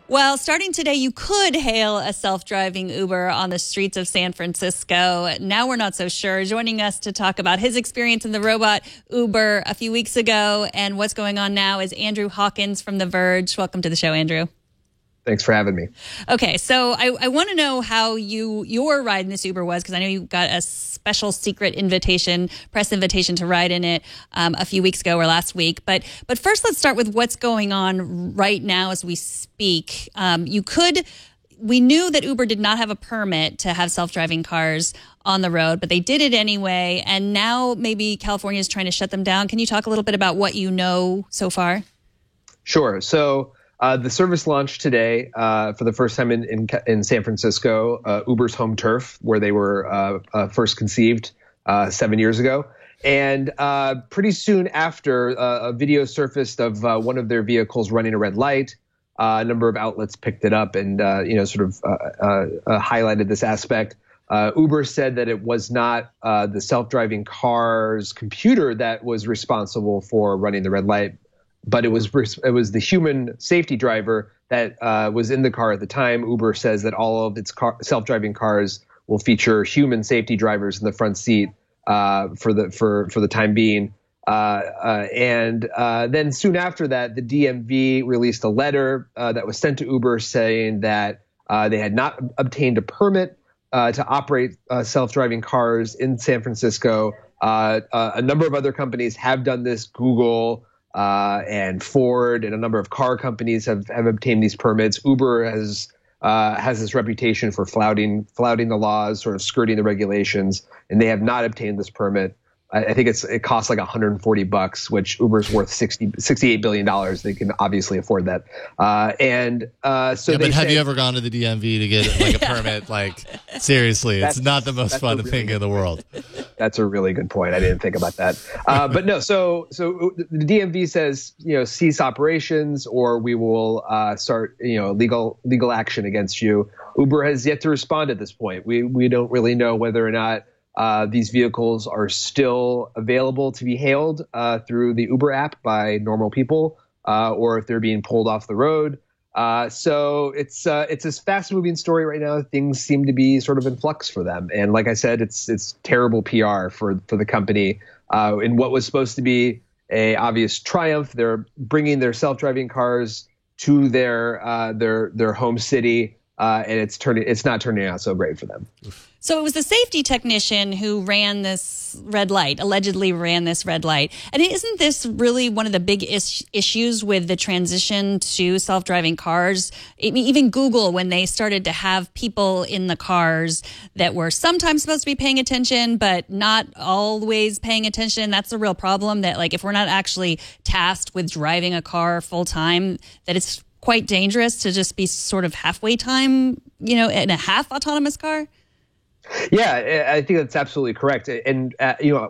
Well, starting today, you could hail a self-driving Uber on the streets of San Francisco. Now we're not so sure. Joining us to talk about his experience in the robot Uber a few weeks ago and what's going on now is Andrew Hawkins from The Verge. Welcome to the show, Andrew. Thanks for having me. Okay, so I want to know how your ride in this Uber was, because I know you got a special secret invitation, press invitation to ride in it a few weeks ago or last week. But first, let's start with what's going on right now as we speak. We knew that Uber did not have a permit to have self-driving cars on the road, but they did it anyway. And now maybe California is trying to shut them down. Can you talk a little bit about what you know so far? Sure. So the service launched today for the first time in San Francisco, Uber's home turf, where they were first conceived 7 years ago. And pretty soon after, a video surfaced of one of their vehicles running a red light. A number of outlets picked it up and highlighted this aspect. Uber said that it was not the self-driving car's computer that was responsible for running the red light, but it was the human safety driver that was in the car at the time. Uber says that all of its self-driving cars will feature human safety drivers in the front seat for the time being. And then soon after that, the DMV released a letter that was sent to Uber saying that they had not obtained a permit to operate self-driving cars in San Francisco. A number of other companies have done this. Google and Ford and a number of car companies have obtained these permits. Uber has this reputation for flouting the laws, sort of skirting the regulations, and they have not obtained this permit. I think it costs like $140, which Uber's worth $68 billion. They can obviously afford that. But have you ever gone to the DMV to get like a permit? Like seriously, it's not the most fun thing in the world. That's a really good point. I didn't think about that. But no, so the DMV says, cease operations or we will start, legal action against you. Uber has yet to respond at this point. We don't really know whether or not these vehicles are still available to be hailed through the Uber app by normal people, or if they're being pulled off the road. So it's this fast-moving story right now. Things seem to be sort of in flux for them, and like I said, it's terrible PR for the company. In what was supposed to be a obvious triumph, they're bringing their self-driving cars to their home city, and it's not turning out so great for them. So it was the safety technician who allegedly ran this red light. And isn't this really one of the big issues with the transition to self-driving cars? I mean, even Google, when they started to have people in the cars that were sometimes supposed to be paying attention, but not always paying attention, that's a real problem. That, like, if we're not actually tasked with driving a car full time, that it's quite dangerous to just be sort of halfway time, in a half autonomous car. Yeah, I think that's absolutely correct. And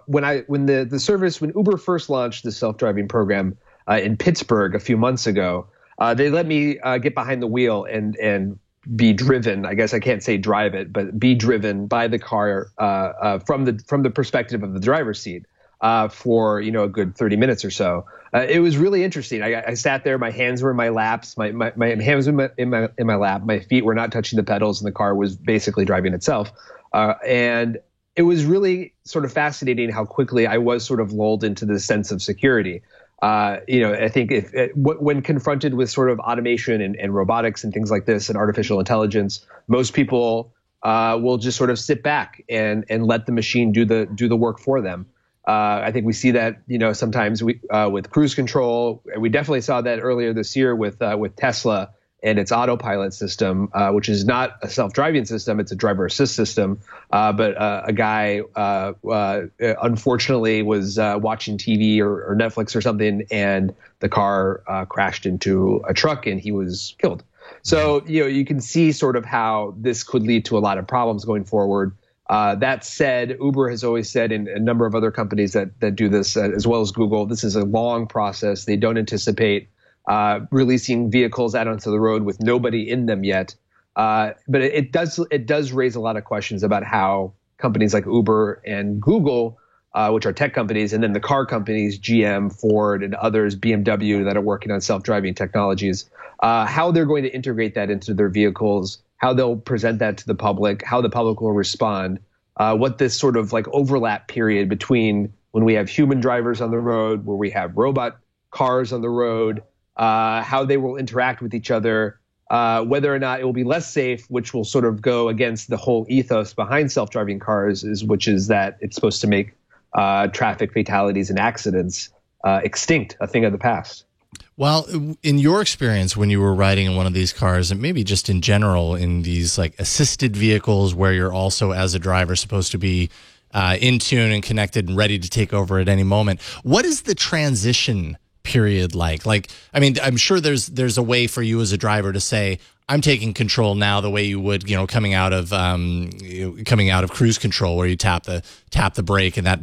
when Uber first launched the self-driving program in Pittsburgh a few months ago, they let me get behind the wheel and be driven. I guess I can't say drive it, but be driven by the car from the perspective of the driver's seat for a good 30 minutes or so. It was really interesting. I sat there, my hands were in my laps, my hands were in my lap, my feet were not touching the pedals, and the car was basically driving itself. And it was really sort of fascinating how quickly I was sort of lulled into this sense of security. I think when confronted with sort of automation and robotics and things like this and artificial intelligence, most people will just sort of sit back and let the machine do the work for them. I think we see that, sometimes with cruise control. We definitely saw that earlier this year with Tesla and its autopilot system, which is not a self-driving system, it's a driver assist system. But a guy, unfortunately, was watching TV or Netflix or something, and the car crashed into a truck and he was killed. So, you can see sort of how this could lead to a lot of problems going forward. That said, Uber has always said, and a number of other companies that do this, as well as Google, this is a long process. They don't anticipate releasing vehicles out onto the road with nobody in them yet. But it does raise a lot of questions about how companies like Uber and Google which are tech companies, and then the car companies, GM, Ford, and others, BMW, that are working on self-driving technologies, how they're going to integrate that into their vehicles, how they'll present that to the public, how the public will respond, what this sort of like overlap period between when we have human drivers on the road, where we have robot cars on the road, how they will interact with each other, whether or not it will be less safe, which will sort of go against the whole ethos behind self-driving cars, which is that it's supposed to make traffic fatalities and accidents extinct, a thing of the past. Well, in your experience when you were riding in one of these cars, and maybe just in general in these like assisted vehicles where you're also as a driver supposed to be in tune and connected and ready to take over at any moment, what is the transition period like? Like, I mean, I'm sure there's a way for you as a driver to say, I'm taking control now, the way you would, coming out of cruise control, where you tap the brake and that,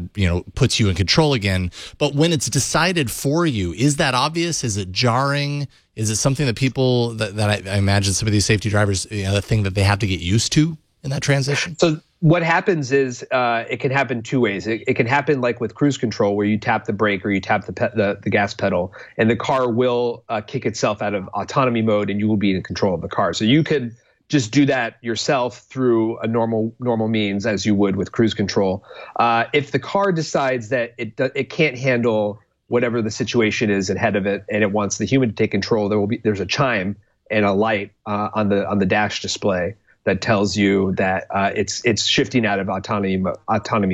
puts you in control again. But when it's decided for you, is that obvious? Is it jarring? Is it something that people that I imagine some of these safety drivers, the thing that they have to get used to in that transition? So what happens is it can happen two ways. It can happen like with cruise control, where you tap the brake or you tap the gas pedal, and the car will kick itself out of autonomy mode, and you will be in control of the car. So you could just do that yourself through a normal means, as you would with cruise control. If the car decides that it can't handle whatever the situation is ahead of it, and it wants the human to take control, there's a chime and a light on the dash display that tells you that it's shifting out of autonomy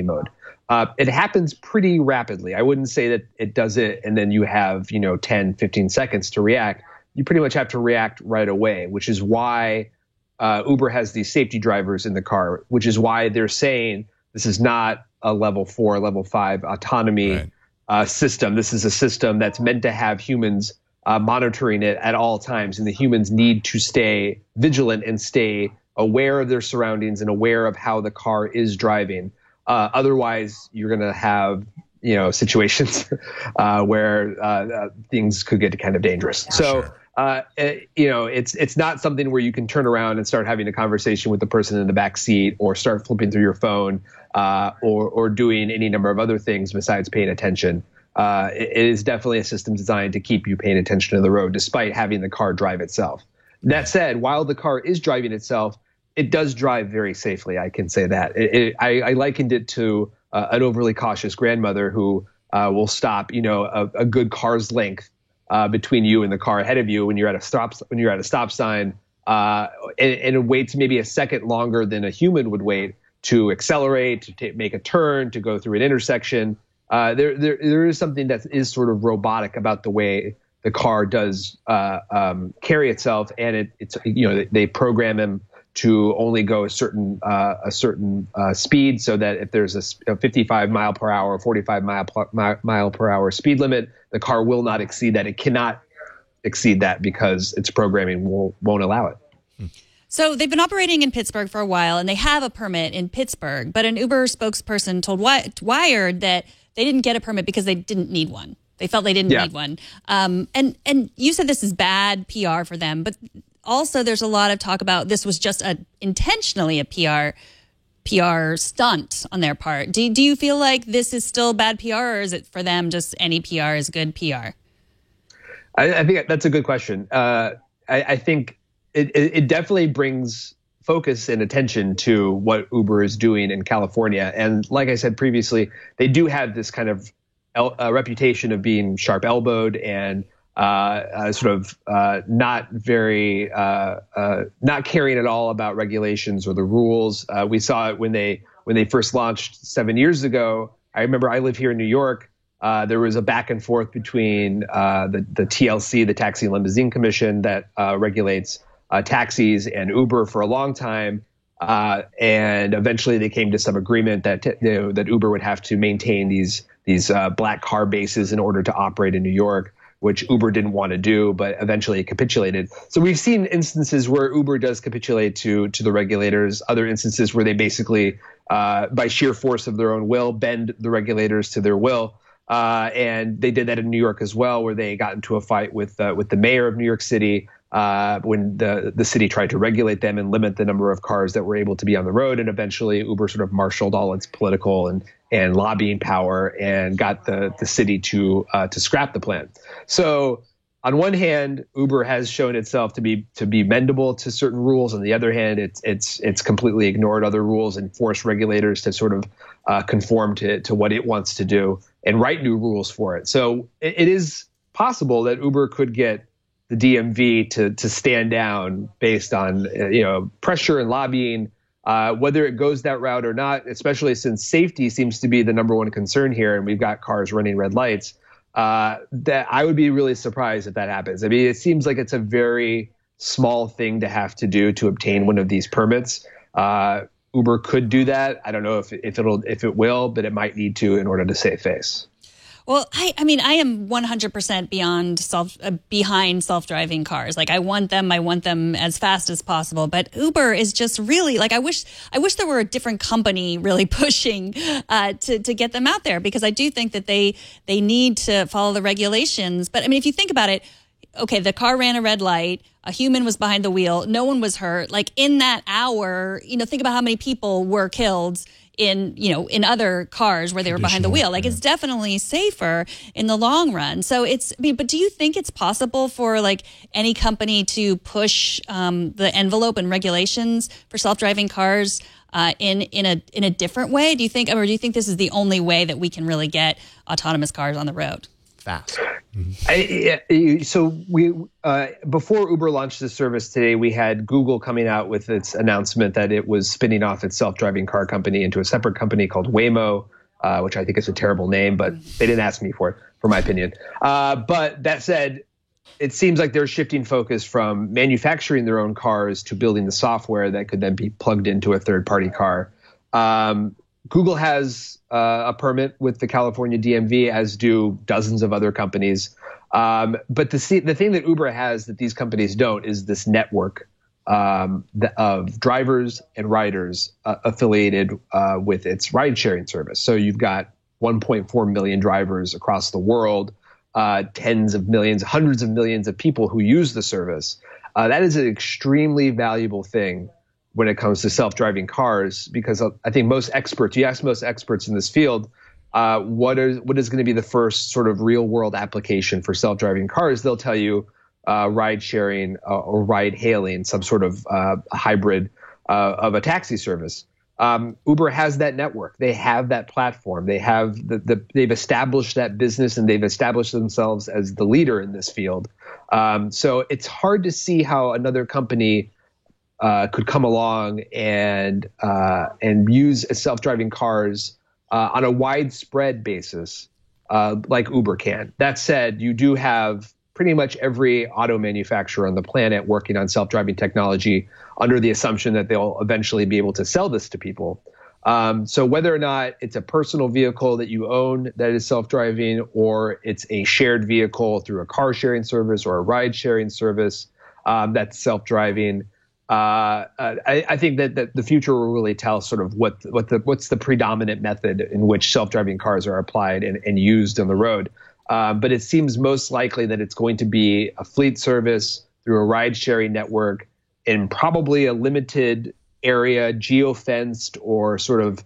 mode. It happens pretty rapidly. I wouldn't say that it does it and then you have 10, 15 seconds to react. You pretty much have to react right away, which is why Uber has these safety drivers in the car, which is why they're saying this is not a level 4, level 5 autonomy system. This is a system that's meant to have humans monitoring it at all times, and the humans need to stay vigilant and stay aware of their surroundings and aware of how the car is driving. Otherwise, you're going to have, situations where things could get kind of dangerous. So, it's not something where you can turn around and start having a conversation with the person in the back seat, or start flipping through your phone, or doing any number of other things besides paying attention. It is definitely a system designed to keep you paying attention to the road, despite having the car drive itself. That said, while the car is driving itself, it does drive very safely. I can say that. I likened it to an overly cautious grandmother who will stop, a good car's length between you and the car ahead of you when you're at a stop sign, and it waits maybe a second longer than a human would wait to accelerate, to make a turn, to go through an intersection. There is something that is sort of robotic about the way the car does carry itself, and they program him to only go a certain speed, so that if there's a 55 mile per hour, 45 mile per hour speed limit, the car will not exceed that. It cannot exceed that because its programming won't allow it. So they've been operating in Pittsburgh for a while, and they have a permit in Pittsburgh, but an Uber spokesperson told Wired that they didn't get a permit because they didn't need one. They felt they didn't need one. And you said this is bad PR for them, but also there's a lot of talk about this was just intentionally a PR stunt on their part. Do you feel like this is still bad PR, or is it for them just any PR is good PR? I think that's a good question. I think it definitely brings focus and attention to what Uber is doing in California. And like I said previously, they do have this kind of reputation of being sharp-elbowed and not very not caring at all about regulations or the rules. We saw it when they first launched 7 years ago. I remember I live here in New York. There was a back and forth between the TLC, the Taxi and Limousine Commission, that regulates taxis, and Uber for a long time. And eventually they came to some agreement that that Uber would have to maintain these black car bases in order to operate in New York, which Uber didn't want to do, but eventually it capitulated. So we've seen instances where Uber does capitulate to the regulators, other instances where they basically, by sheer force of their own will, bend the regulators to their will. And they did that in New York as well, where they got into a fight with the mayor of New York City when the city tried to regulate them and limit the number of cars that were able to be on the road. And eventually Uber sort of marshaled all its political and lobbying power and got the city to scrap the plan. So on one hand, Uber has shown itself to be bendable to certain rules. On the other hand, it's completely ignored other rules and forced regulators to sort of conform to what it wants to do and write new rules for it. So it is possible that Uber could get the DMV to stand down based on pressure and lobbying. Whether it goes that route or not, especially since safety seems to be the number one concern here, and we've got cars running red lights. That I would be really surprised if that happens. I mean, it seems like it's a very small thing to have to do to obtain one of these permits. Uber could do that. I don't know if it will, but it might need to in order to save face. Well, I mean, I am 100% behind self-driving cars. Like, I want them as fast as possible. But Uber is just really like, I wish there were a different company really pushing to get them out there, because I do think that they need to follow the regulations. But I mean, if you think about it, okay, the car ran a red light, a human was behind the wheel, no one was hurt. Like, in that hour, think about how many people were killed in other cars where they were behind the wheel. Like, it's definitely safer in the long run. So but do you think it's possible for like any company to push the envelope and regulations for self-driving cars in a different way? Do you think this is the only way that we can really get autonomous cars on the road? Fast. So before Uber launched the service today, we had Google coming out with its announcement that it was spinning off its self-driving car company into a separate company called Waymo, which I think is a terrible name, but they didn't ask me for my opinion. But that said, it seems like they're shifting focus from manufacturing their own cars to building the software that could then be plugged into a third-party car. Google has a permit with the California DMV, as do dozens of other companies. But the thing that Uber has that these companies don't is this network of drivers and riders affiliated with its ride-sharing service. So you've got 1.4 million drivers across the world, tens of millions, hundreds of millions of people who use the service. That is an extremely valuable thing when it comes to self-driving cars, because I think you ask most experts in this field, what is going to be the first sort of real-world application for self-driving cars? They'll tell you ride-sharing or ride-hailing, some sort of hybrid of a taxi service. Uber has that network. They have that platform. They have they've established that business, and they've established themselves as the leader in this field. So it's hard to see how another company could come along and use self-driving cars on a widespread basis like Uber can. That said, you do have pretty much every auto manufacturer on the planet working on self-driving technology under the assumption that they'll eventually be able to sell this to people. So whether or not it's a personal vehicle that you own that is self-driving, or it's a shared vehicle through a car sharing service or a ride sharing service that's self-driving, I think that the future will really tell sort of what's the predominant method in which self-driving cars are applied and used on the road. But it seems most likely that it's going to be a fleet service through a ride-sharing network in probably a limited area, geo-fenced, or sort of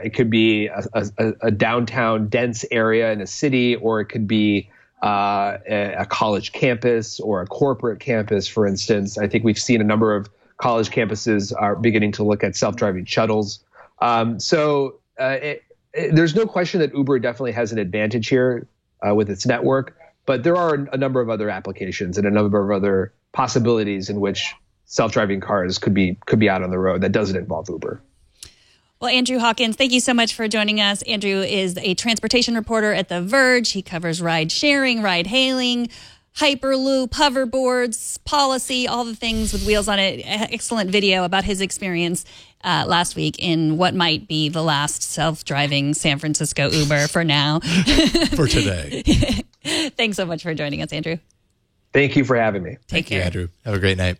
it could be a downtown dense area in a city, or it could be a college campus or a corporate campus, for instance. I think we've seen a number of college campuses are beginning to look at self-driving shuttles. There's no question that Uber definitely has an advantage here with its network, but there are a number of other applications and a number of other possibilities in which self-driving cars could be out on the road that doesn't involve Uber. Well, Andrew Hawkins, thank you so much for joining us. Andrew is a transportation reporter at The Verge. He covers ride sharing, ride hailing, Hyperloop, hoverboards, policy, all the things with wheels on it. Excellent video about his experience last week in what might be the last self-driving San Francisco Uber for now. For today. Thanks so much for joining us, Andrew. Thank you for having me. Take care. Andrew. Have a great night.